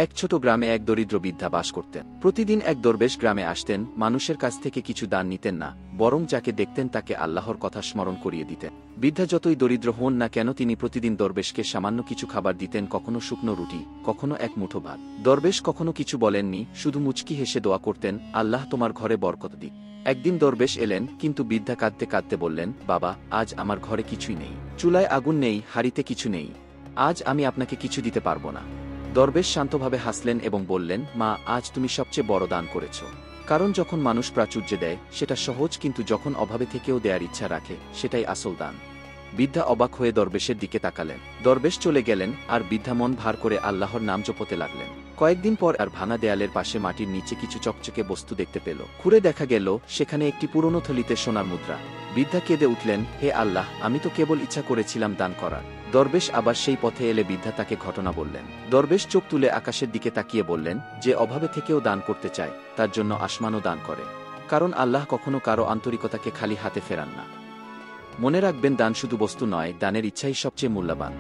এক ছোট গ্রামে এক দরিদ্র বৃদ্ধা বাস করতেন। প্রতিদিন এক দরবেশ গ্রামে আসতেন, মানুষের কাছ থেকে কিছু দান নিতেন না, বরং যাকে দেখতেন তাকে আল্লাহর কথা স্মরণ করিয়ে দিতেন। বৃদ্ধা যতই দরিদ্র হন না কেন, তিনি প্রতিদিন দরবেশকে সামান্য কিছু খাবার দিতেন, কখনো শুকনো রুটি, কখনো এক মুঠো ভাত। দরবেশ কখনো কিছু বলেননি, শুধু মুচকি হেসে দোয়া করতেন, আল্লাহ তোমার ঘরে বরকত দিক। একদিন দরবেশ এলেন, কিন্তু বৃদ্ধা কাঁদতে কাঁদতে বললেন, বাবা, আজ আমার ঘরে কিছুই নেই, চুলায় আগুন নেই, হাঁড়িতে কিছু নেই, আজ আমি আপনাকে কিছু দিতে পারবো না। দরবেশ শান্তভাবে হাসলেন এবং বললেন, মা, আজ তুমি সবচেয়ে বড় দান করেছ। কারণ যখন মানুষ প্রাচুর্যে দেয় সেটা সহজ, কিন্তু যখন অভাবে থেকেও দেয়ার ইচ্ছা রাখে সেটাই আসল দান। বৃদ্ধা অবাক হয়ে দরবেশের দিকে তাকালেন। দরবেশ চলে গেলেন, আর বৃদ্ধা মন ভার করে আল্লাহর নাম জপতে লাগলেন। কয়েকদিন পর আর ভাঙা দেয়ালের পাশে মাটির নিচে কিছু চকচকে বস্তু দেখতে পেল। খুঁড়ে দেখা গেল সেখানে একটি পুরনো থলিতে সোনার মুদ্রা। বৃদ্ধা কেঁদে উঠলেন, হে আল্লাহ, আমি তো কেবল ইচ্ছা করেছিলাম দান করার। দরবেশ আবার সেই পথে এলে বৃদ্ধা তাকে ঘটনা বললেন। দরবেশ চোখ তুলে আকাশের দিকে তাকিয়ে বললেন, যে অভাবে থেকেও দান করতে চায় তার জন্য আসমানও দান করে। কারণ আল্লাহ কখনো কারো আন্তরিকতাকে খালি হাতে ফেরান না। মনে রাখবেন, দান শুধু বস্তু নয়, দানের ইচ্ছাই সবচেয়ে মূল্যবান।